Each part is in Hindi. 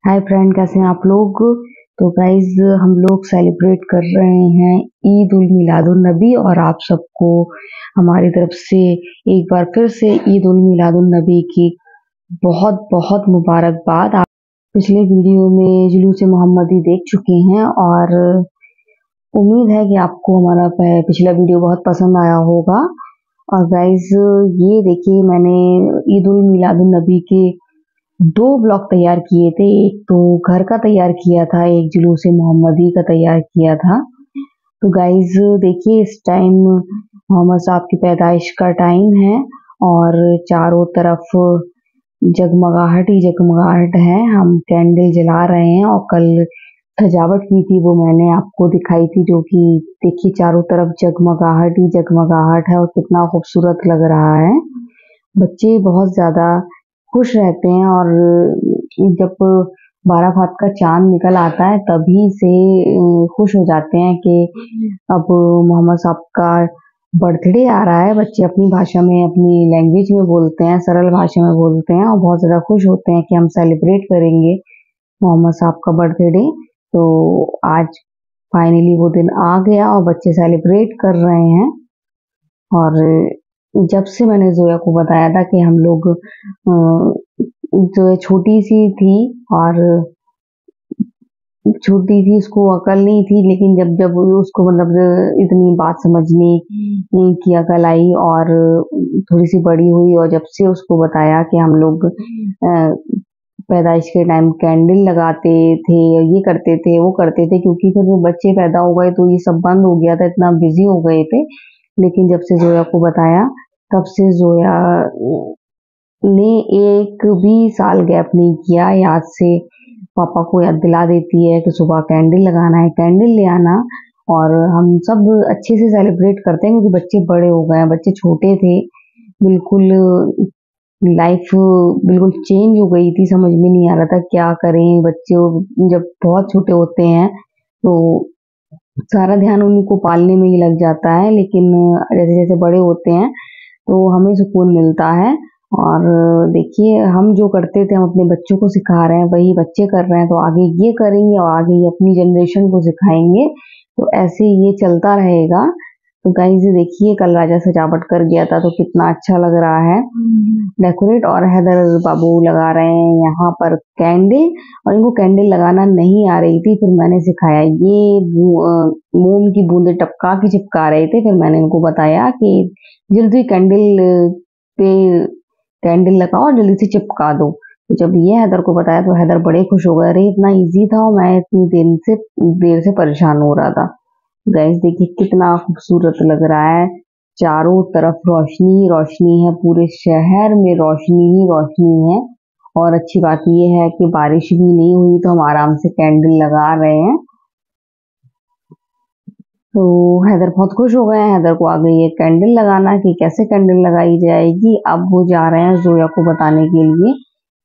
हाय फ्रेंड, कैसे हैं आप लोग। तो गाइज हम लोग सेलिब्रेट कर रहे हैं ईद उल मिलादुन नबी और आप सबको हमारी तरफ से एक बार फिर से ईद उल मिलादुन नबी की बहुत बहुत मुबारकबाद। आप पिछले वीडियो में जुलूस मोहम्मदी देख चुके हैं और उम्मीद है कि आपको हमारा पिछला वीडियो बहुत पसंद आया होगा। और गाइज ये देखिए, मैंने ईद उल मिलादुन नबी के 2 ब्लॉग तैयार किए थे। एक तो घर का तैयार किया था, एक जुलूस मोहम्मदी का तैयार किया था। तो गाइज देखिए, इस टाइम मोहम्मद साहब की पैदाइश का टाइम है और चारों तरफ जगमगाहट ही जगमगाहट है। हम कैंडल जला रहे हैं और कल सजावट की थी, वो मैंने आपको दिखाई थी, जो कि देखिए चारों तरफ जगमगाहट ही जगमगाहट है और कितना खूबसूरत लग रहा है। बच्चे बहुत ज़्यादा खुश रहते हैं और जब बाराफात का चांद निकल आता है तभी से खुश हो जाते हैं कि अब मोहम्मद साहब का बर्थडे आ रहा है। बच्चे अपनी भाषा में, अपनी लैंग्वेज में बोलते हैं, सरल भाषा में बोलते हैं और बहुत ज़्यादा खुश होते हैं कि हम सेलिब्रेट करेंगे मोहम्मद साहब का बर्थडे। तो आज फाइनली वो दिन आ गया और बच्चे सेलिब्रेट कर रहे हैं। और जब से मैंने जोया को बताया था कि हम लोग जो छोटी सी थी और छोटी थी, उसको अकल नहीं थी, लेकिन जब जब उसको मतलब इतनी बात समझने की अकल आई और थोड़ी सी बड़ी हुई और जब से उसको बताया कि हम लोग पैदाइश के टाइम कैंडल लगाते थे, ये करते थे, वो करते थे, क्योंकि फिर जो बच्चे पैदा हो गए तो ये सब बंद हो गया था, इतना बिजी हो गए थे। लेकिन जब से जोया को बताया तब से जोया ने एक भी साल गैप नहीं किया। याद से पापा को याद दिला देती है कि सुबह कैंडल लगाना है, कैंडल ले आना। और हम सब अच्छे से सेलिब्रेट करते हैं क्योंकि बच्चे बड़े हो गए हैं, बच्चे छोटे थे बिल्कुल। लाइफ बिल्कुल चेंज हो गई थी, समझ में नहीं आ रहा था क्या करें। बच्चे जब बहुत छोटे होते हैं तो सारा ध्यान उनको पालने में ही लग जाता है, लेकिन जैसे जैसे बड़े होते हैं तो हमें सुकून मिलता है। और देखिए, हम जो करते थे हम अपने बच्चों को सिखा रहे हैं, वही बच्चे कर रहे हैं, तो आगे ये करेंगे और आगे ये अपनी जनरेशन को सिखाएंगे। तो ऐसे ये चलता रहेगा। तो गाइस देखिए, कल राजा सजावट कर गया था तो कितना अच्छा लग रहा है डेकोरेट। और हैदर बाबू लगा रहे हैं यहाँ पर कैंडल और इनको कैंडल लगाना नहीं आ रही थी, फिर मैंने सिखाया। ये मोम की बूंदे टपका के चिपका रहे थे, फिर मैंने इनको बताया कि जल्दी कैंडल पे कैंडल लगाओ और जल्दी से चिपका दो। तो जब ये हैदर को बताया तो हैदर बड़े खुश हो गए, अरे इतना इजी था और मैं इतनी देर से परेशान हो रहा था। गाइस देखिए कितना खूबसूरत लग रहा है, चारों तरफ रोशनी ही रोशनी है, पूरे शहर में रोशनी ही रोशनी है। और अच्छी बात ये है कि बारिश भी नहीं हुई तो हम आराम से कैंडल लगा रहे हैं। तो हैदर बहुत खुश हो गए हैं, हैदर को आ गई है कैंडल लगाना कि कैसे कैंडल लगाई जाएगी। अब वो जा रहे हैं जोया को बताने के लिए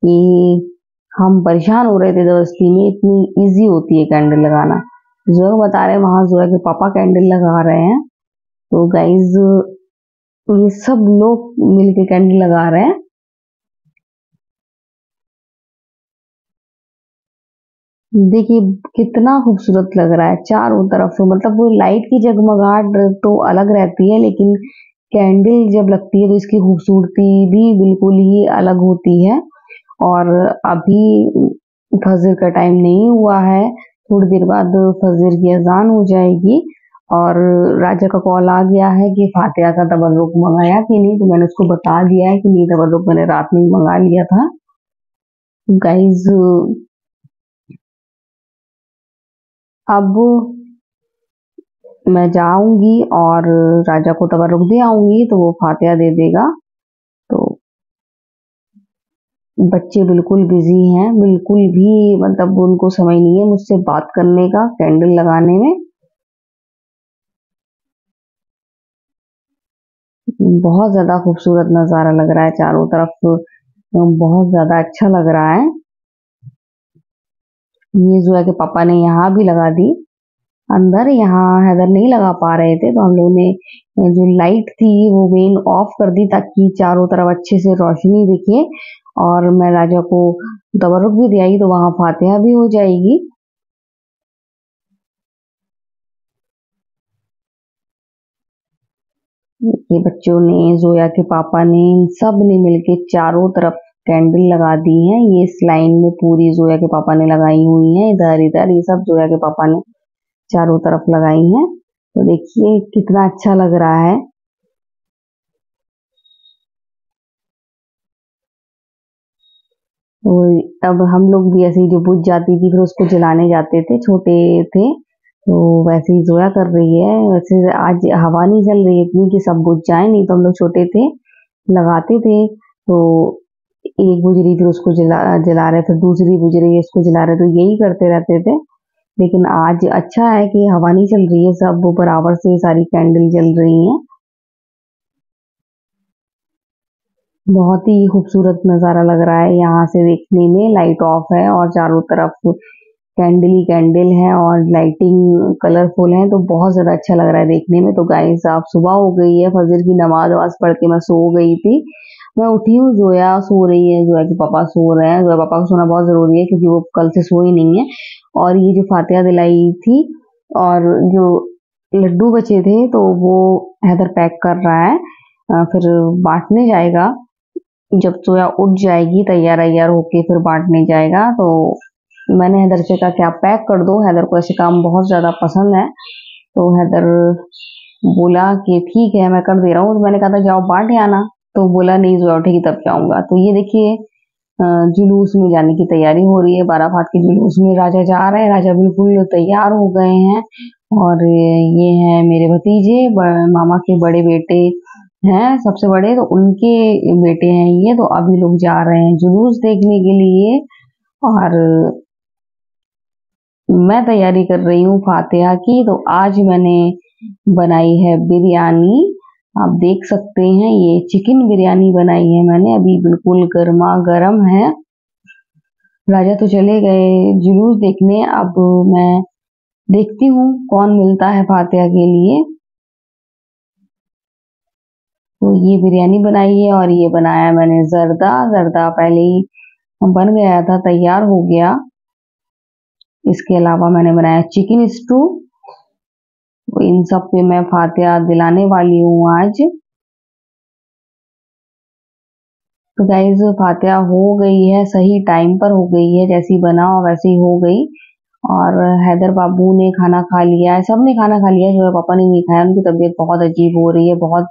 कि हम परेशान हो रहे थे जबरदस्ती में, इतनी इजी होती है कैंडल लगाना। जोया को बता रहे हैं, वहां जोया के पापा कैंडल लगा रहे हैं। तो गाइज ये सब लोग मिलके कैंडल लगा रहे हैं। देखिए कितना खूबसूरत लग रहा है चारों तरफ से, मतलब वो लाइट की जगमगाहट तो अलग रहती है, लेकिन कैंडल जब लगती है तो इसकी खूबसूरती भी बिल्कुल ही अलग होती है। और अभी फजर का टाइम नहीं हुआ है, थोड़ी देर बाद फजर की अजान हो जाएगी। और राजा का कॉल आ गया है कि फातिहा का तबर्रुक मंगाया कि नहीं, तो मैंने उसको बता दिया है कि नहीं, तबर्रुक मैंने रात में ही मंगा लिया था। गाइज अब मैं जाऊंगी और राजा को तबर्रुक दे आऊंगी तो वो फातिहा दे देगा। तो बच्चे बिल्कुल बिजी हैं, बिल्कुल भी मतलब उनको समय नहीं है मुझसे बात करने का कैंडल लगाने में। बहुत ज्यादा खूबसूरत नजारा लग रहा है चारों तरफ, बहुत ज्यादा अच्छा लग रहा है। ये जो है कि पापा ने यहाँ भी लगा दी अंदर, यहाँ हैदर नहीं लगा पा रहे थे तो हम लोगों ने जो लाइट थी वो मेन ऑफ कर दी ताकि चारों तरफ अच्छे से रोशनी दिखे। और मैं राजा को तबरुक भी दे आई तो वहाँ फातिहा भी हो जाएगी। ये बच्चों ने, जोया के पापा ने, इन सब ने मिलके चारों तरफ कैंडल लगा दी हैं। ये इस लाइन में पूरी जोया के पापा ने लगाई हुई हैं, इधर इधर ये सब जोया के पापा ने चारों तरफ लगाई हैं। तो देखिए कितना अच्छा लग रहा है। तो अब हम लोग भी ऐसे ही, जो बुझ जाती थी फिर उसको जलाने जाते थे, छोटे थे तो वैसे ही जोया कर रही है। वैसे आज हवा नहीं चल रही है इतनी कि सब बुझ जाए, नहीं तो हम लोग छोटे थे लगाते थे तो एक बुझ रही फिर उसको जला जला रहे, फिर दूसरी बुझ रही है इसको जला रहे, तो यही करते रहते थे। लेकिन आज अच्छा है कि हवा नहीं चल रही है, सब बराबर से सारी कैंडल जल रही हैं। बहुत ही खूबसूरत नज़ारा लग रहा है यहाँ से देखने में। लाइट ऑफ है और चारों तरफ कैंडल ही कैंडल है और लाइटिंग कलरफुल है, तो बहुत ज़्यादा अच्छा लग रहा है देखने में। तो गाइस अब सुबह हो गई है, फजर की नमाज वमाज पढ़ के मैं सो गई थी। मैं उठी हूँ, जोया सो रही है, जोया के पापा सो रहे हैं। जोया पापा को सोना बहुत ज़रूरी है क्योंकि वो कल से सोई नहीं है। और ये जो फातिहा दिलाई थी और जो लड्डू बचे थे तो वो हैदर पैक कर रहा है, फिर बांटने जाएगा। जब जोया उठ जाएगी तैयार वैयार होके फिर बांटने जाएगा। तो मैंने हैदर से कहा कि आप पैक कर दो, हैदर को ऐसे काम बहुत ज़्यादा पसंद है। तो हैदर बोला कि ठीक है मैं कर दे रहा हूँ। तो मैंने कहा था जाओ बांट आना, तो बोला नहीं जोया उठेगी तब जाऊंगा। तो ये देखिए जुलूस में जाने की तैयारी हो रही है, बारात के जुलूस में राजा जा रहे हैं। राजा बिल्कुल तैयार हो गए हैं और ये हैं मेरे भतीजे, मामा के बड़े बेटे हैं सबसे बड़े, तो उनके बेटे हैं ये। तो अभी लोग जा रहे हैं जुलूस देखने के लिए और मैं तैयारी कर रही हूँ फातिहा की। तो आज मैंने बनाई है बिरयानी, आप देख सकते हैं ये चिकन बिरयानी बनाई है मैंने, अभी बिल्कुल गर्मा गर्म है। राजा तो चले गए जुलूस देखने, अब मैं देखती हूँ कौन मिलता है फातिहा के लिए। तो ये बिरयानी बनाई है और ये बनाया मैंने जर्दा। जर्दा पहले ही बन गया था, तैयार हो गया। इसके अलावा मैंने बनाया चिकन स्टू। तो इन सब पे मैं फातिहा दिलाने वाली हूँ आज। तो गाइज फातिहा हो गई है, सही टाइम पर हो गई है, जैसी बनाओ वैसे ही हो गई। और हैदर बाबू ने खाना खा लिया है, सबने खाना खा लिया है, जो पापा ने नहीं खाया। उनकी तबीयत बहुत अजीब हो रही है, बहुत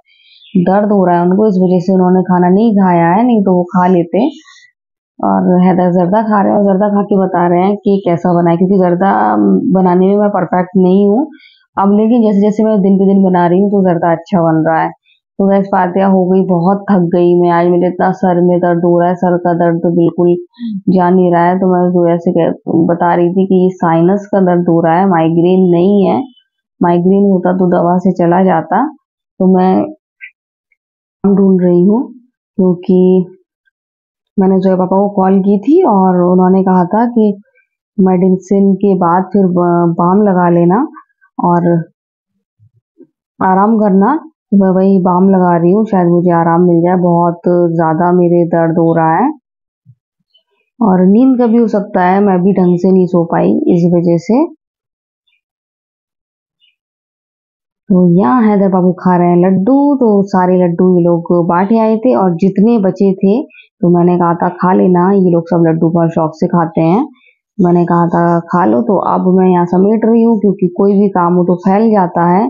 दर्द हो रहा है उनको, इस वजह से उन्होंने खाना नहीं खाया है, नहीं तो वो खा लेते। और हैदर जर्दा खा रहे हैं और जर्दा खा के बता रहे हैं कि कैसा बना है, क्योंकि जर्दा बनाने में मैं परफेक्ट नहीं हूँ अब, लेकिन जैसे जैसे मैं दिन पे दिन बना रही हूँ तो जर्दा अच्छा बन रहा है। तो गैस फातिहा हो गई, बहुत थक गई मैं आज, मेरे इतना सर में दर्द हो रहा है, सर का दर्द तो बिल्कुल जा नहीं रहा है। तो मैं जोया से बता रही थी कि ये साइनस का दर्द हो रहा है, माइग्रेन नहीं है। माइग्रेन होता तो दवा से चला जाता। तो मैं ढूंढ रही हूँ क्योंकि मैंने जोया पापा को कॉल की थी और उन्होंने कहा था कि मेडिसिन के बाद फिर बाम लगा लेना और आराम करना। तो मैं वही बाम लगा रही हूँ, शायद मुझे आराम मिल जाए, बहुत ज़्यादा मेरे दर्द हो रहा है। और नींद का भी हो सकता है, मैं भी ढंग से नहीं सो पाई इस वजह से। तो यहाँ हैदर बाबू खा रहे हैं लड्डू। तो सारे लड्डू ये लोग बांट आए थे और जितने बचे थे तो मैंने कहा था खा लेना, ये लोग सब लड्डू बहुत शौक से खाते हैं। मैंने कहा था खा लो। तो अब मैं यहाँ समेट रही हूँ क्योंकि कोई भी काम हो तो फैल जाता है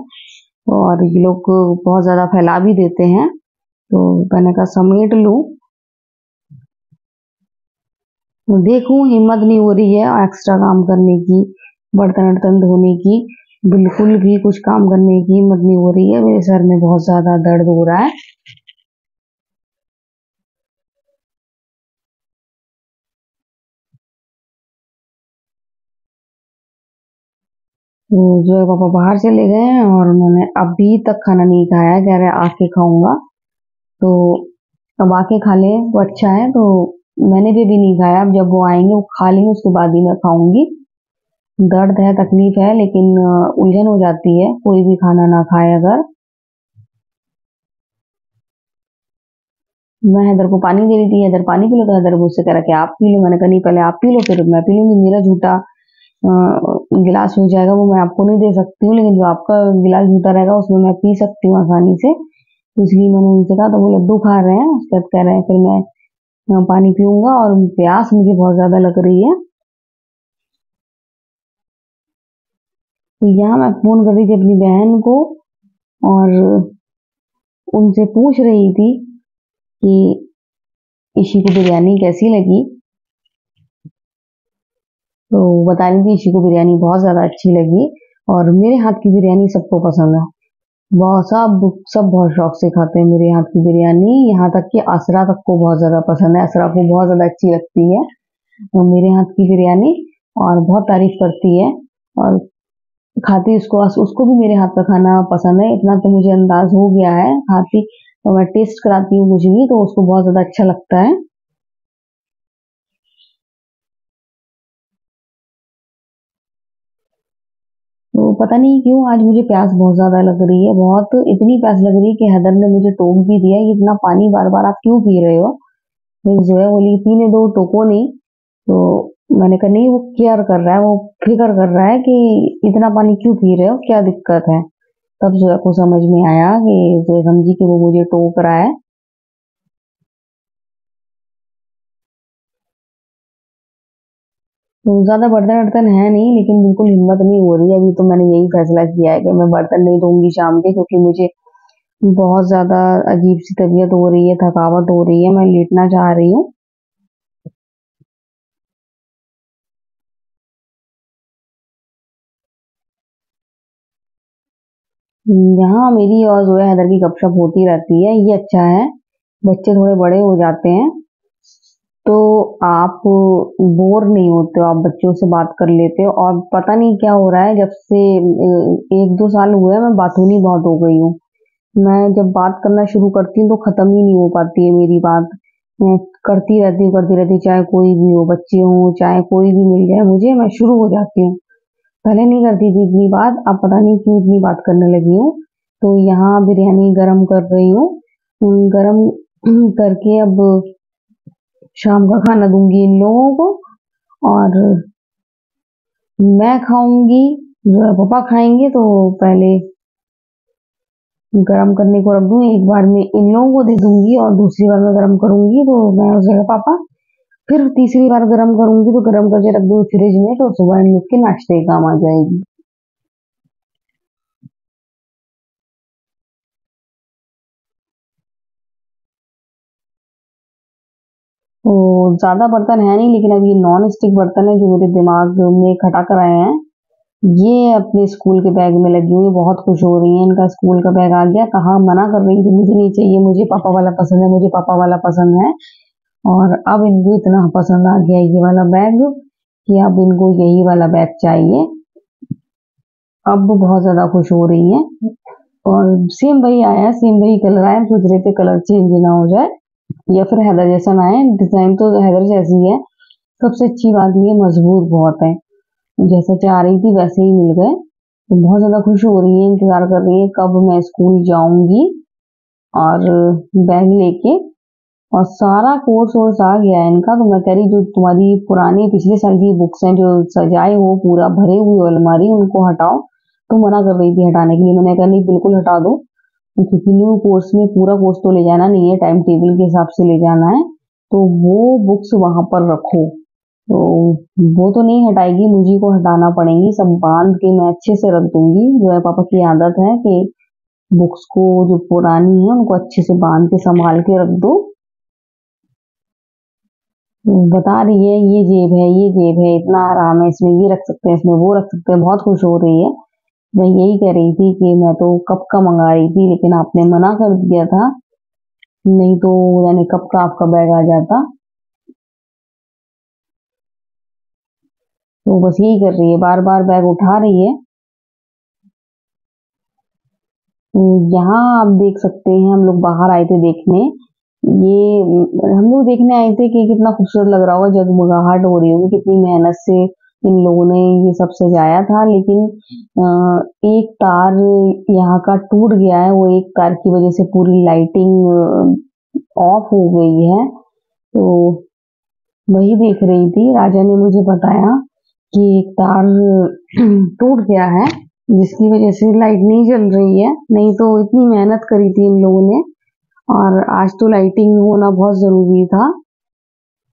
और ये लोग बहुत ज़्यादा फैला भी देते हैं। तो मैंने कहा समेट लूँ। तो देखूं, हिम्मत नहीं हो रही है एक्स्ट्रा काम करने की, बर्तन वर्तन धोने की, बिल्कुल भी कुछ काम करने की हिम्मत नहीं हो रही है। मेरे सर में बहुत ज्यादा दर्द हो रहा है। तो जो है पापा बाहर चले गए हैं और उन्होंने अभी तक खाना नहीं खाया है, कह रहे आके खाऊंगा। तो अब आके खा लें तो अच्छा है। तो मैंने भी अभी नहीं खाया, अब जब वो आएंगे वो खा लेंगे उसके बाद ही मैं खाऊंगी। दर्द है, तकलीफ है, लेकिन उलझन हो जाती है कोई भी खाना ना खाए अगर। मैं हैदर को पानी दे रही थी, हैदर पानी पी लो, तो हैदर मुझसे कह रहा कि आप पी लो। मैंने कहा नहीं, पहले आप पी लो फिर मैं पी लूंगी। मेरा झूठा गिलास हो जाएगा, वो मैं आपको नहीं दे सकती हूँ, लेकिन जो आपका गिलास झूठा रहेगा उसमें मैं पी सकती हूँ आसानी से। तो इसलिए मैंने उनसे कहा, तो वो लड्डू खा रहे हैं। उसके बाद कह रहे हैं फिर मैं पानी पीऊंगा और प्यास मुझे बहुत ज्यादा लग रही है। तो यहाँ मैं फोन कर रही थी अपनी बहन को और उनसे पूछ रही थी कि ईशी को बिरयानी कैसी लगी। तो बता रही थी ईशी को बिरयानी बहुत ज्यादा अच्छी लगी और मेरे हाथ की बिरयानी सबको पसंद है। बहुत सब सब बहुत शौक से खाते हैं मेरे हाथ की बिरयानी। यहाँ तक कि असरा तक को बहुत ज्यादा पसंद है, असरा को बहुत ज्यादा अच्छी लगती है मेरे हाथ की बिरयानी और बहुत तारीफ करती है और खाती उसको। उसको भी मेरे हाथ का खाना पसंद है, इतना तो मुझे अंदाज हो गया है। खाती तो मैं टेस्ट कराती हूँ कुछ भी तो उसको बहुत ज्यादा अच्छा लगता है। तो पता नहीं क्यों आज मुझे प्यास बहुत ज्यादा लग रही है, बहुत इतनी प्यास लग रही है कि हैदर ने मुझे टोक भी दिया कि इतना पानी बार बार आप क्यों पी रहे हो। फिर जो है बोली पीने दो, टोको नहीं। तो मैंने कहा नहीं, वो केयर कर रहा है, वो फिक्र कर रहा है कि इतना पानी क्यों पी रहे हो, क्या दिक्कत है। तब जोया को समझ में आया कि जोया समझी कि वो मुझे टोक रहा है। तो ज्यादा बर्तन वर्तन है नहीं, लेकिन बिल्कुल हिम्मत नहीं हो रही है। अभी तो मैंने यही फैसला किया है कि मैं बर्तन नहीं धोऊंगी शाम के, क्योंकि मुझे बहुत ज्यादा अजीब सी तबीयत हो रही है, थकावट हो रही है, मैं लेटना चाह रही हूँ। यहाँ मेरी और जोया हैदर की गपशप होती रहती है, ये अच्छा है। बच्चे थोड़े बड़े हो जाते हैं तो आप बोर नहीं होते हो, आप बच्चों से बात कर लेते हो। और पता नहीं क्या हो रहा है, जब से 1-2 साल हुए हैं मैं बातूनी बहुत हो गई हूँ। मैं जब बात करना शुरू करती हूँ तो खत्म ही नहीं हो पाती है मेरी बात। मैं करती रहती हूँ, चाहे कोई भी हो, बच्चे हों चाहे कोई भी मिल जाए मुझे, मैं शुरू हो जाती हूँ। पहले नहीं करती थी इतनी बात, अब पता नहीं क्यों इतनी बात करने लगी हूँ। तो यहाँ बिरयानी गरम कर रही हूँ, गरम करके अब शाम का खाना दूंगी इन लोगों को और मैं खाऊंगी। जो है पापा खाएंगे तो पहले गरम करने को रख दूं, एक बार में इन लोगों को दे दूंगी और दूसरी बार मैं गरम करूंगी तो मैं उस जगह पापा। फिर तीसरी बार गरम करूंगी तो गरम करके रख दूंगी फ्रिज में, तो सुबह इन लोग के नाश्ते काम आ जाएगी। तो ज्यादा बर्तन है नहीं, लेकिन अब ये नॉन स्टिक बर्तन है जो मेरे दिमाग में खटा कर आए हैं। ये अपने स्कूल के बैग में लगी हुई बहुत खुश हो रही है, इनका स्कूल का बैग आ गया। कहाँ मना कर रही थी मुझे नहीं चाहिए, मुझे पापा वाला पसंद है, मुझे पापा वाला पसंद है। और अब इनको इतना पसंद आ गया ये वाला बैग कि अब इनको यही वाला बैग चाहिए। अब वो बहुत ज्यादा खुश हो रही है। और सेम वही आया, सेम वही कलर आया, हम सोच रहे थे कलर चेंज ना हो जाए या फिर हैदर जैसा ना आए। डिजाइन तो हैदर जैसी है। सबसे अच्छी बात ये मजबूत बहुत है, जैसा चाह रही थी वैसे ही मिल गए। तो बहुत ज्यादा खुश हो रही है, इंतजार कर रही है कब मैं स्कूल जाऊंगी और बैग लेके। और सारा कोर्स वोर्स आ गया है इनका। तो मैं कह रही जो तुम्हारी पुरानी पिछले साल की बुक्स हैं जो सजाए हो पूरा भरे हुए अलमारी, उनको हटाओ। तो मना कर रही थी हटाने के लिए, मैंने कहा नहीं बिल्कुल हटा दो, क्योंकि न्यू कोर्स में पूरा कोर्स तो ले जाना नहीं है, टाइम टेबल के हिसाब से ले जाना है। तो वो बुक्स वहां पर रखो। तो वो तो नहीं हटाएगी, मुझे को हटाना पड़ेगी, सब बांध के मैं अच्छे से रख दूंगी। जो है पापा की आदत है कि बुक्स को जो पुरानी है उनको अच्छे से बांध के संभाल के रख दो। बता रही है ये जेब है, ये जेब है, इतना आराम है इसमें, ये रख सकते हैं इसमें, वो रख सकते हैं, बहुत खुश हो रही है। मैं यही कह रही थी कि मैं तो कब का मंगा रही थी, लेकिन आपने मना कर दिया था, नहीं तो यानी कब का आपका बैग आ जाता। तो बस यही कर रही है, बार बार बैग उठा रही है। यहाँ आप देख सकते हैं, हम लोग बाहर आए थे देखने। ये हम लोग देखने आए थे कि कितना खूबसूरत लग रहा होगा, जगमगाहट हो रही होगी, कितनी मेहनत से इन लोगों ने ये सब सजाया था। लेकिन एक तार यहाँ का टूट गया है, वो एक तार की वजह से पूरी लाइटिंग ऑफ हो गई है। तो वही देख रही थी, राजा ने मुझे बताया कि एक तार टूट गया है जिसकी वजह से लाइट नहीं जल रही है, नहीं तो इतनी मेहनत करी थी इन लोगों ने और आज तो लाइटिंग होना बहुत जरूरी था।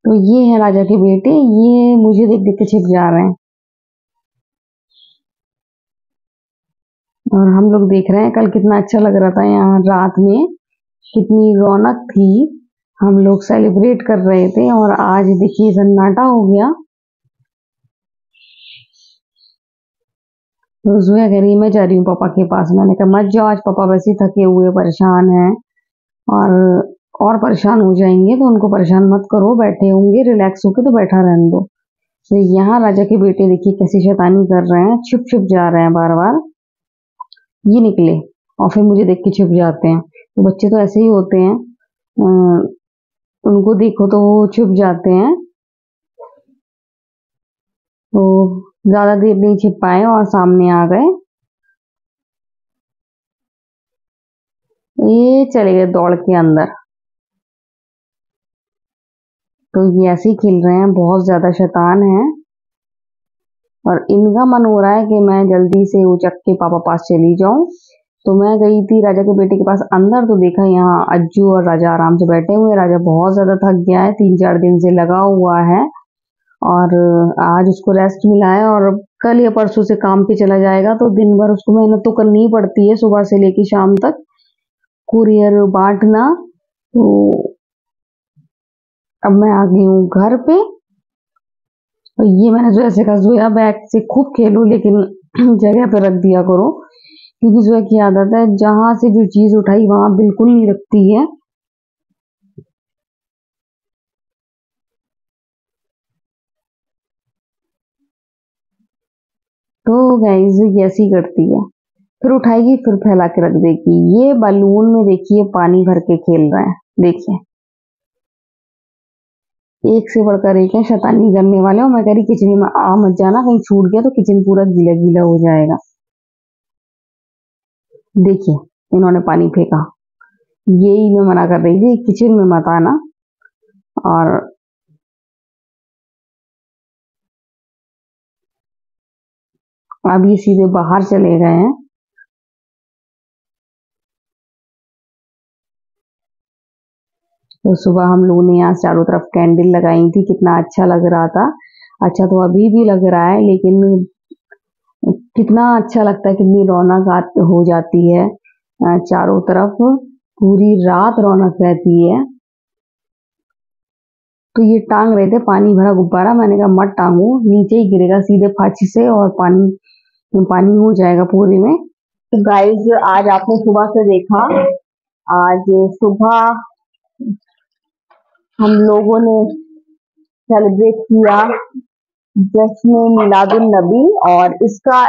तो ये है राजा के बेटे, ये मुझे देख देख के छिप जा रहे हैं और हम लोग देख रहे हैं कल कितना अच्छा लग रहा था यहाँ रात में, कितनी रौनक थी, हम लोग सेलिब्रेट कर रहे थे और आज देखिए सन्नाटा हो गया। तो जुआ कह रही मैं जा रही हूँ पापा के पास, मैंने कहा मत जाओ, आज पापा वैसे ही थके हुए परेशान हैं और परेशान हो जाएंगे, तो उनको परेशान मत करो, बैठे होंगे रिलैक्स होके तो बैठा रहने दो। तो यहाँ राजा के बेटे देखिए कैसी शैतानी कर रहे हैं, छुप छुप जा रहे हैं बार बार, ये निकले और फिर मुझे देख के छुप जाते हैं। तो बच्चे तो ऐसे ही होते हैं, उनको देखो तो वो छुप जाते हैं। तो ज्यादा देर नहीं छिप पाए और सामने आ गए, ये चले गए दौड़ के अंदर। तो ये ऐसे ही खेल रहे हैं, बहुत ज्यादा शैतान है और इनका मन हो रहा है कि मैं जल्दी से उचक के पापा पास चली जाऊं। तो मैं गई थी राजा के बेटे के पास अंदर, तो देखा यहाँ अज्जू और राजा आराम से बैठे हुए। राजा बहुत ज्यादा थक गया है, 3-4 दिन से लगा हुआ है और आज उसको रेस्ट मिला है और कल या परसों से काम पे चला जाएगा। तो दिन भर उसको मेहनत तो करनी ही पड़ती है, सुबह से लेके शाम तक कुरियर बांटना। तो अब मैं आ गई हूँ घर पे और ये मैंने जो ऐसे कहा जोया बैग से खूब खेलो लेकिन जगह पे रख दिया करो, क्योंकि जोया की आदत है जहां से जो चीज उठाई वहां बिल्कुल नहीं रखती है। तो गाइस ये ऐसी करती है, फिर उठाएगी फिर फैला के रख देगी। ये बलून में देखिए पानी भर के खेल रहे हैं, देखिए एक से बढ़कर एक है शैतानी करने वाले। और मैं कह रही किचन में आ मत जाना, कहीं छूट गया तो किचन पूरा गीला गीला हो जाएगा। देखिए इन्होंने पानी फेंका, यही मैं मना कर रही थी किचन में मत आना। और अब ये सीधे बाहर चले गए हैं। तो सुबह हम लोगों ने यहाँ चारों तरफ कैंडल लगाई थी, कितना अच्छा लग रहा था। अच्छा तो अभी भी लग रहा है, लेकिन कितना अच्छा लगता है, कितनी रौनक हो जाती है चारों तरफ, पूरी रात रौनक रहती है। तो ये टांग रहे थे पानी भरा गुब्बारा, मैंने कहा मत टांगो, नीचे ही गिरेगा सीधे फाची से और पानी पानी हो जाएगा पूरे में। तो गाइस आज आपने सुबह से देखा, आज सुबह हम लोगों ने सेलिब्रेट किया जश्न मिलादुन नबी और इसका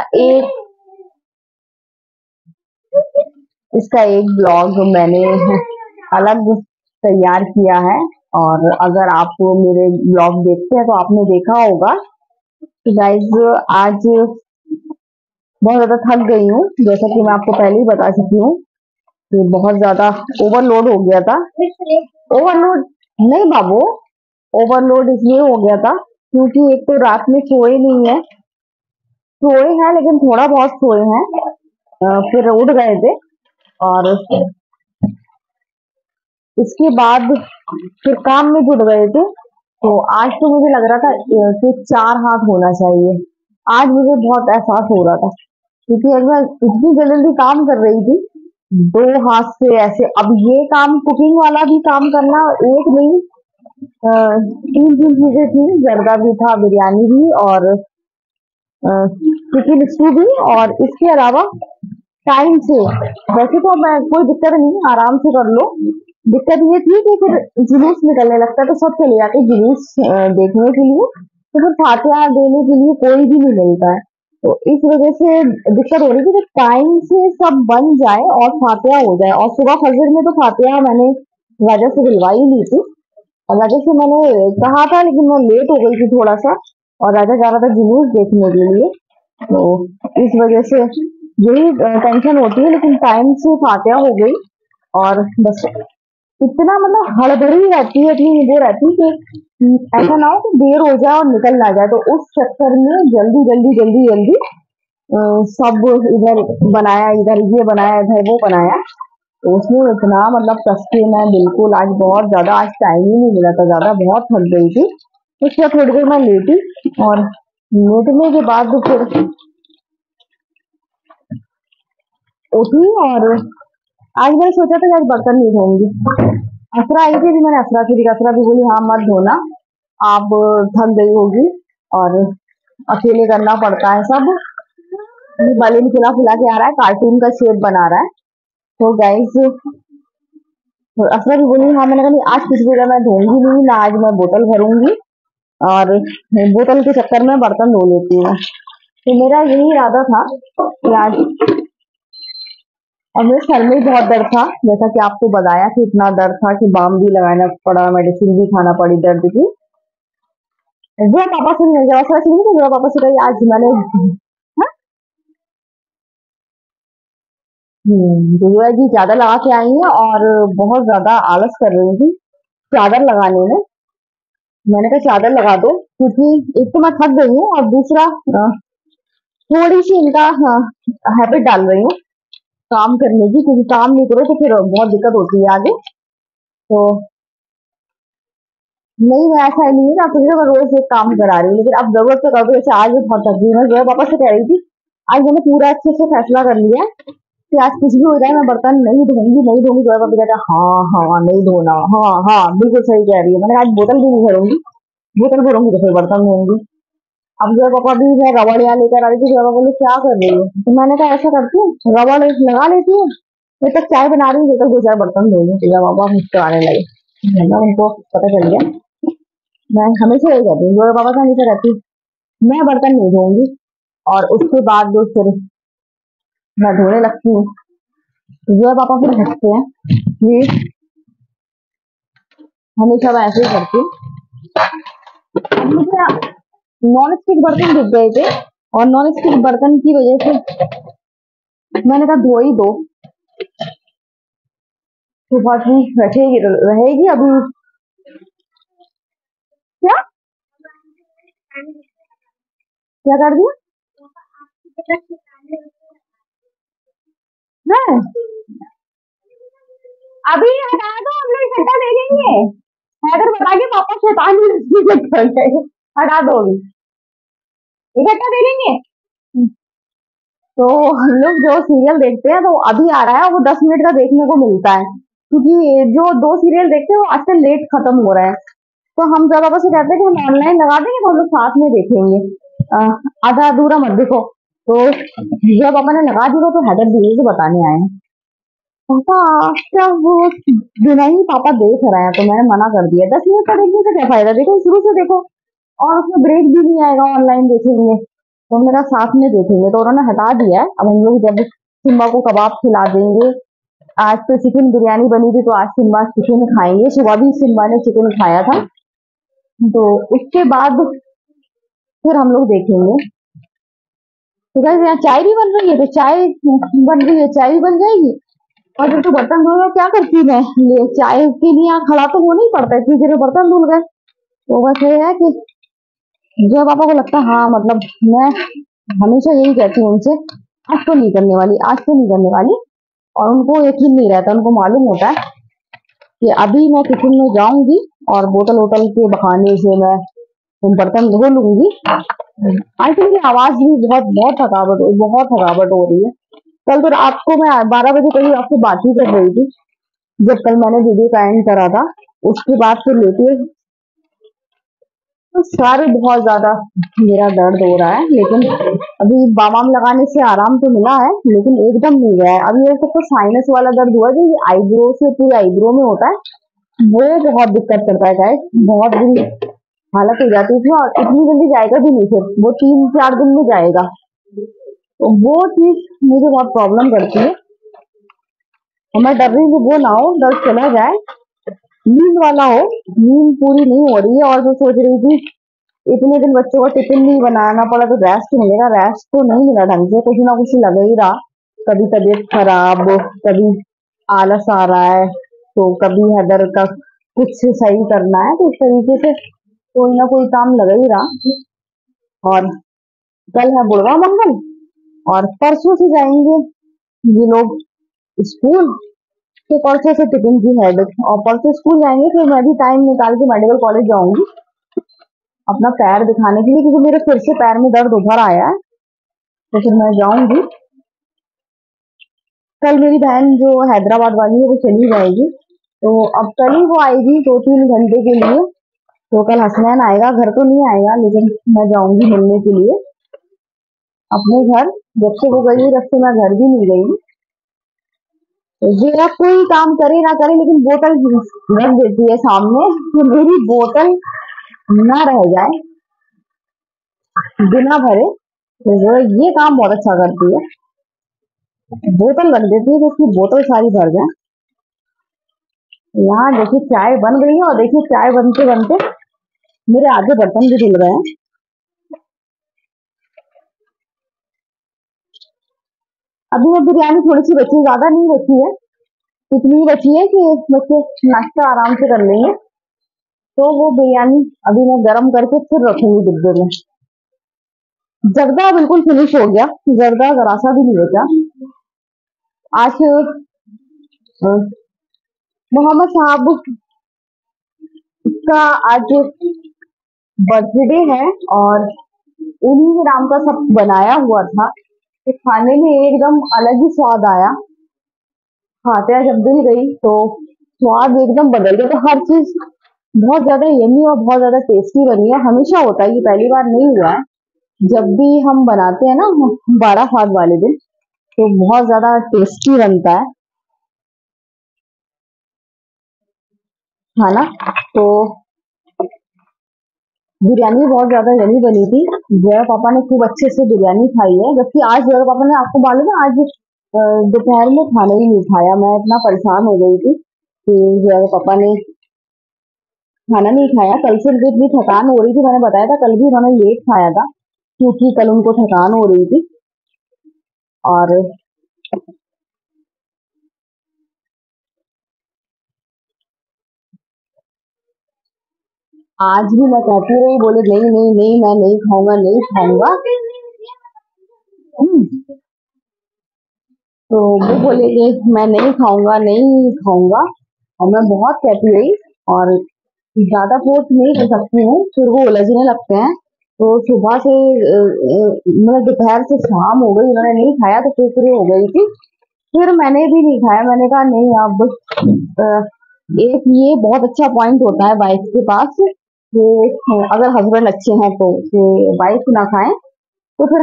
एक ब्लॉग मैंने अलग तैयार किया है। और अगर आप मेरे ब्लॉग देखते हैं तो आपने देखा होगा। तो गाइज आज बहुत ज्यादा थक गई हूँ, जैसा कि मैं आपको पहले ही बता चुकी हूँ कि बहुत ज्यादा ओवरलोड हो गया था। ओवरलोड नहीं बाबू, ओवरलोड इसलिए हो गया था क्योंकि एक तो रात में सोए नहीं है, सोए हैं लेकिन थोड़ा बहुत सोए हैं, फिर उठ गए थे और इसके बाद फिर काम में जुट गए थे। तो आज तो मुझे लग रहा था कि 4 हाथ होना चाहिए। आज मुझे बहुत एहसास हो रहा था क्योंकि अगर मैं इतनी जल्दी काम कर रही थी 2 हाथ से ऐसे, अब ये काम कुकिंग वाला भी काम करना, एक नहीं 3 चीजें थी, जर्दा भी था, बिरयानी भी और चिकन स्टू भी, और इसके अलावा टाइम से। वैसे तो मैं कोई दिक्कत नहीं, आराम से कर लो। दिक्कत ये थी कि फिर जुलूस निकलने लगता है तो सब चले जाते जुलूस देखने के लिए, तो फिर फातिहा देने के लिए कोई भी नहीं मिलता है। तो इस वजह से दिक्कत हो रही थी कि टाइम से सब बन जाए और फातिहा हो जाए। और सुबह फजर में तो फातिहा मैंने राजा से दिलवाई ली थी और राजा से मैंने कहा था, लेकिन मैं लेट हो गई थी थोड़ा सा और राजा जा रहा था जुलूस देखने के लिए। तो इस वजह से यही टेंशन होती है, लेकिन टाइम से फातिहा हो गई और बस इतना मतलब हड़बड़ी रहती है, इतनी वो रहती है कि ऐसा ना हो कि देर हो जाए और निकल ना जाए, तो उस चक्कर में जल्दी जल्दी जल्दी जल्दी सब इधर बनाया, इधर ये बनाया, इधर वो बनाया। तो उसमें इतना मतलब कस के मैं बिल्कुल आज बहुत ज्यादा, आज टाइम ही नहीं मिला था ज्यादा, बहुत थक गई थी। उसके बाद थोड़ी देर मैं लेटी, और लेटने के बाद फिर उठी, और आज मैंने सोचा था कि आज बर्तन नहीं धोऊंगी। असरा आई थी, मैंने असरा की भी, असरा भी बोली हाँ मत धोना, आप थक गई होगी और अकेले करना पड़ता है सब। ये बलून खिला खिला के आ रहा है, कार्टून का शेप बना रहा है। तो गाइस, असरा भी बोली हाँ, मैंने कहा नहीं, आज कुछ भी मैं धोऊंगी नहीं ना, आज मैं बोतल भरूंगी और बोतल के चक्कर में बर्तन धो लेती हूँ। तो मेरा यही इरादा था कि आज, और मेरे सर में बहुत दर्द था, जैसा कि आपको बताया कि इतना दर्द था कि बाम भी लगाना पड़ा, मेडिसिन भी खाना पड़ी दर्द की। जो पापा से जरा सा सुनी, तो जरा पापा से कही आज मैंने, हाँ? गुड़िया जी चादर लगा के आई हैं और बहुत ज्यादा आलस कर रही थी चादर लगाने में। मैंने कहा चादर लगा दो, क्योंकि एक तो मैं थक गई हूँ और दूसरा थोड़ी सी इनका हैबिट डाल रही हूँ काम करने की, क्योंकि काम नहीं करो तो फिर बहुत दिक्कत होती है आगे। तो नहीं, मैं ऐसा नहीं है ना, आपको मैं रोज एक काम करा रही हूँ, लेकिन अब जरूरत से कभी, जैसे आज भी बहुत थक गई, मैं जो है पापा से कह रही थी, आज मैंने पूरा अच्छे से फैसला कर लिया है कि आज कुछ भी हो जाए मैं बर्तन नहीं धोऊंगी, नहीं धोऊंगी। जो है पापा कहता है हाँ हाँ नहीं धोना, हाँ हाँ बिल्कुल सही कह रही है। मैंने कहा आज बोतल भी नहीं भरूंगी, बोतल भरूंगी तो फिर बर्तन धोऊंगी। अब जो है पापा भी, मैं रबड़ यहाँ लेकर आ रही थी, जो है पापा बोले क्या कर रही हो, तो मैंने कहा ऐसा करती हूँ रबड़ लगा लेती हूँ, जब तक चाय बना रही हूँ जब तक दो चार बर्तन धो लूँ। तो पापा मुस्कुराने लगे, है ना, उनको पता चल गया। मैं हमेशा यही कहती हूँ, जो पापा से हमेशा कहती हूँ मैं बर्तन नहीं धोऊंगी, और उसके बाद जो फिर मैं धोने लगती हूँ। तो जो है पापा फिर हंसते हैं कि हमेशा मैं ऐसे ही करती हूँ। अब मुझे नॉन स्टिक बर्तन दिख गए थे, और नॉन स्टिक बर्तन की वजह से मैंने कहा धो ही दो, तो बाकी रखेगी रहेगी अभी। क्या क्या कर दिया है, अभी हटा दो, हम लोग इकट्ठा देखेंगे। हैदर बता के पापा शैतान कर गए, हटा दो अभी, इकट्ठा देखेंगे। तो हम लोग जो सीरियल देखते हैं, तो अभी आ रहा है वो 10 मिनट का देखने को मिलता है, क्योंकि जो दो सीरियल देखते हैं वो आजकल लेट खत्म हो रहा है। तो हम जब पापा से कहते हैं कि हम ऑनलाइन लगा देंगे तो हम लोग साथ में देखेंगे, आधा अधूरा मत देखो। तो जब पापा ने लगा दिया तो हैदर धीरे से बताने आए हैं, पापा क्या वो बिना ही पापा देख रहे हैं, तो मैंने मना कर दिया, 10 मिनट का देखने से क्या फायदा, देखो शुरू से देखो, और उसमें ब्रेक भी नहीं आएगा, ऑनलाइन देखेंगे तो मेरा साथ में देखेंगे। तो उन्होंने हटा दिया है। अब हम लोग जब सिम्बा को कबाब खिला देंगे, आज तो चिकन बिरयानी बनी थी, तो आज सिम्बा चिकन खाएंगे, सुबह भी सिम्बा ने चिकन खाया था, तो उसके बाद फिर हम लोग देखेंगे। तो गाइस यहाँ चाय भी बन रही है, तो चाय बन रही है, चाय भी बन जाएगी। और जब तो बर्तन धो रहे, क्या करती मैं, ले चाय के लिए यहाँ खड़ा तो होना ही पड़ता है, इतनी देर में बर्तन धुल गए। तो बस ये है कि जो पापा को लगता है हाँ, मतलब मैं हमेशा यही कहती हूँ उनसे, आज तो नहीं करने वाली, आज तो नहीं करने वाली। और उनको यकीन नहीं रहता, उनको मालूम होता है कि अभी मैं किचन में जाऊंगी और बोतल वोतल के बहाने से मैं बर्तन धो लूंगी। आज तो मेरी आवाज भी बहुत बहुत थकावट हो रही है। कल तो रात को मैं 12 बजे करीब आपसे बात ही कर रही थी, जब कल मैंने वीडियो का एंड करा था, उसके बाद फिर लेटे, तो सर बहुत ज्यादा मेरा दर्द हो रहा है, लेकिन अभी बाम लगाने से आराम तो मिला है, लेकिन एकदम नहीं गया है। अभी मेरे को साइनस वाला दर्द हुआ जो ये आईब्रो से पूरे आईब्रो में होता है, वो बहुत दिक्कत करता है गाइस, बहुत बुरी हालत हो जाती थी, और इतनी जल्दी जाएगा भी नहीं, फिर वो 3-4 दिन में जाएगा। तो वो चीज मुझे बहुत प्रॉब्लम करती है, और मैं डर रही हूँ कि वो ना हो, दर्द चला जाए, नींद वाला हो, नींद पूरी नहीं हो रही है। और जो सोच रही थी इतने दिन बच्चों का टिफिन नहीं बनाना पड़ा, तो रेस्ट मिलेगा, रेस्ट तो नहीं मिला ढंग से, कुछ ना कुछ लग ही रहा, कभी तबीयत खराब, कभी आलस आ रहा है, तो कभी हैदर का कुछ सही करना है, तो इस तरीके से कोई ना कोई काम लगा ही रहा। और कल है बुढ़वा मंगल, और परसों से जाएंगे ये लोग स्कूल, तो परसों से टिफिन की हेडेक, और परसों स्कूल जाएंगे, फिर मैं भी टाइम निकाल के मेडिकल कॉलेज जाऊंगी अपना पैर दिखाने के लिए, क्योंकि मेरे फिर से पैर में दर्द उभर आया है, तो फिर मैं जाऊंगी। कल मेरी बहन जो हैदराबाद वाली है वो चली जाएगी, तो अब कल ही वो आएगी 2-3 घंटे के लिए। तो कल हसनैन आएगा, घर तो नहीं आएगा, लेकिन मैं जाऊंगी मिलने के लिए अपने घर। जब से वो गई जब से मैं घर भी नहीं गई। तो जरा कोई काम करे ना करे, लेकिन बोतल रख देती है सामने, तो मेरी बोतल ना रह जाए बिना भरे। तो वो ये काम बहुत अच्छा करती है, बोतल रख देती है, तो उसकी बोतल सारी भर जाए। यहाँ देखिए चाय बन गई है, और देखिए चाय बनते बनते मेरे आधे बर्तन भी धुल गए हैं। अभी वो बिरयानी थोड़ी सी बची, ज्यादा नहीं बची है, इतनी बची है कि बच्चे नाश्ता आराम से कर लेंगे। तो वो बिरयानी अभी मैं गरम करके फिर रखूंगी डिब्बे में। जर्दा बिल्कुल फिनिश हो गया, जर्दा जरा सा भी नहीं बचा। आज मोहम्मद साहब का आज बर्थडे है, और उन्हीं के नाम का सब बनाया हुआ था, तो खाने में एकदम अलग ही स्वाद आया। खाते जब दिल गई तो स्वाद एकदम बदल गया। तो हर चीज बहुत ज्यादा यमी और बहुत ज्यादा टेस्टी बनी है। हमेशा होता है, ये पहली बार नहीं हुआ है। जब भी हम बनाते हैं ना 12 वाले दिन, तो बहुत ज्यादा टेस्टी बनता है खाना। तो बिरयानी बहुत ज्यादा यमी बनी थी। जया पापा ने खूब अच्छे से बिरयानी खाई है, जबकि आज जया पापा ने, आपको मालूम है, आज दोपहर में खाना ही नहीं खाया। मैं इतना परेशान हो गई थी कि जया पापा ने खाना नहीं खाया। कल से उनको इतनी थकान हो रही थी, मैंने बताया था कल भी उन्होंने लेट खाया था, क्योंकि कल उनको थकान हो रही थी। और आज भी मैं कहती रही, बोले नहीं नहीं नहीं मैं नहीं खाऊंगा, नहीं खाऊंगा। तो वो बोले कि मैं नहीं खाऊंगा, नहीं खाऊंगा, और मैं बहुत कहती रही, और ज्यादा फोर्स नहीं कर सकती हूँ, फिर वो उलझने लगते हैं। तो सुबह से मतलब दोपहर से शाम हो गई, उन्होंने नहीं खाया, तो फिक्र हो गई थी। फिर मैंने भी नहीं खाया, मैंने कहा नहीं अब एक ये बहुत अच्छा पॉइंट होता है वाइफ के पास कि अगर हस्बैंड अच्छे हैं तो वाइफ ना खाए, तो फिर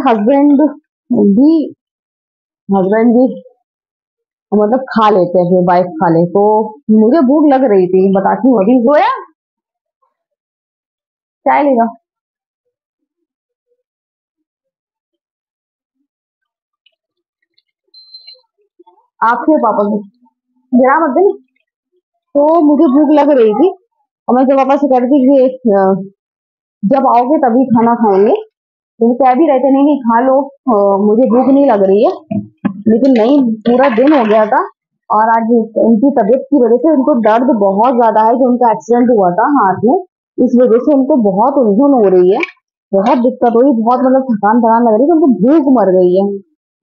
भी हस्बैंड भी मतलब खा लेते हैं, फिर वाइफ खा ले। तो मुझे भूख लग रही थी, बताती हूँ अभी। जोया चाय लेगा आपके पापा को, जरा मत दे। तो मुझे भूख लग रही थी, और मैं जब पापा से कह रही थी कि जब आओगे तभी खाना खाएंगे, तो वो कह भी रहे थे नहीं नहीं खा लो, मुझे भूख नहीं लग रही है। लेकिन नहीं, पूरा दिन हो गया था, और आज उनकी तबीयत की वजह से उनको दर्द बहुत ज्यादा है, जो उनका एक्सीडेंट हुआ था हाथ में, इस वजह से उनको बहुत उलझन हो रही है, बहुत दिक्कत हो रही, बहुत मतलब थकान थकान लग रही है, उनको भूख मर गई है।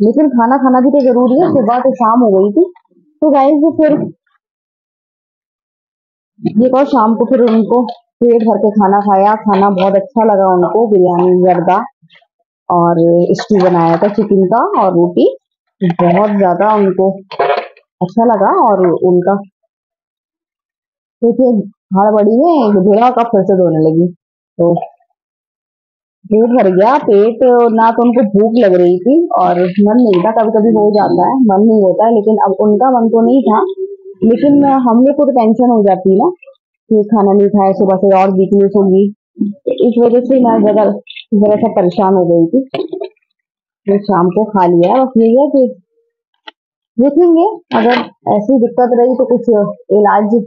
लेकिन खाना खाना भी तो जरूरी है, सुबह तो शाम हो गई थी। तो गाइस फिर ये और शाम को फिर उनको पेट भर के खाना खाया, खाना बहुत अच्छा लगा उनको, बिरयानी, जर्दा और स्टू बनाया था चिकन का, और रोटी, बहुत ज्यादा उनको अच्छा लगा। और उनका देखिए हड़बड़ी में धुला का फिर से धोने लगी, तो पेट भर गया। पेट ना तो उनको भूख लग रही थी, और मन नहीं था, कभी कभी हो जाता है मन नहीं होता है, लेकिन अब उनका मन तो नहीं था। लेकिन हम लोग को तो टेंशन हो जाती है ना कि खाना नहीं खाया, सुबह से और वीकनेस होगी, इस वजह से मैं जरा सा परेशान हो गई थी। तो शाम को खा लिया। बस यही है कि देखेंगे, अगर ऐसी दिक्कत रही तो कुछ इलाज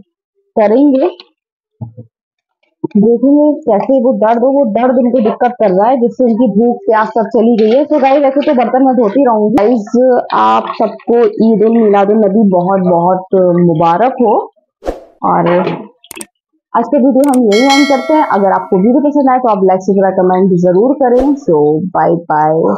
करेंगे, देखेंगे कैसे। वो दर्द उनको दिक्कत कर रहा है, जिससे उनकी भूख प्यास सब चली गई है। तो गाइस वैसे तो बर्तन मैं धोती रहूंगी। गाइस आप सबको ईद उल मिलादुन नबी बहुत बहुत मुबारक हो। और आज का वीडियो हम यही एंड करते हैं। अगर आपको वीडियो पसंद आए तो आप लाइक शेयर कमेंट जरूर करें। सो बाय बाय।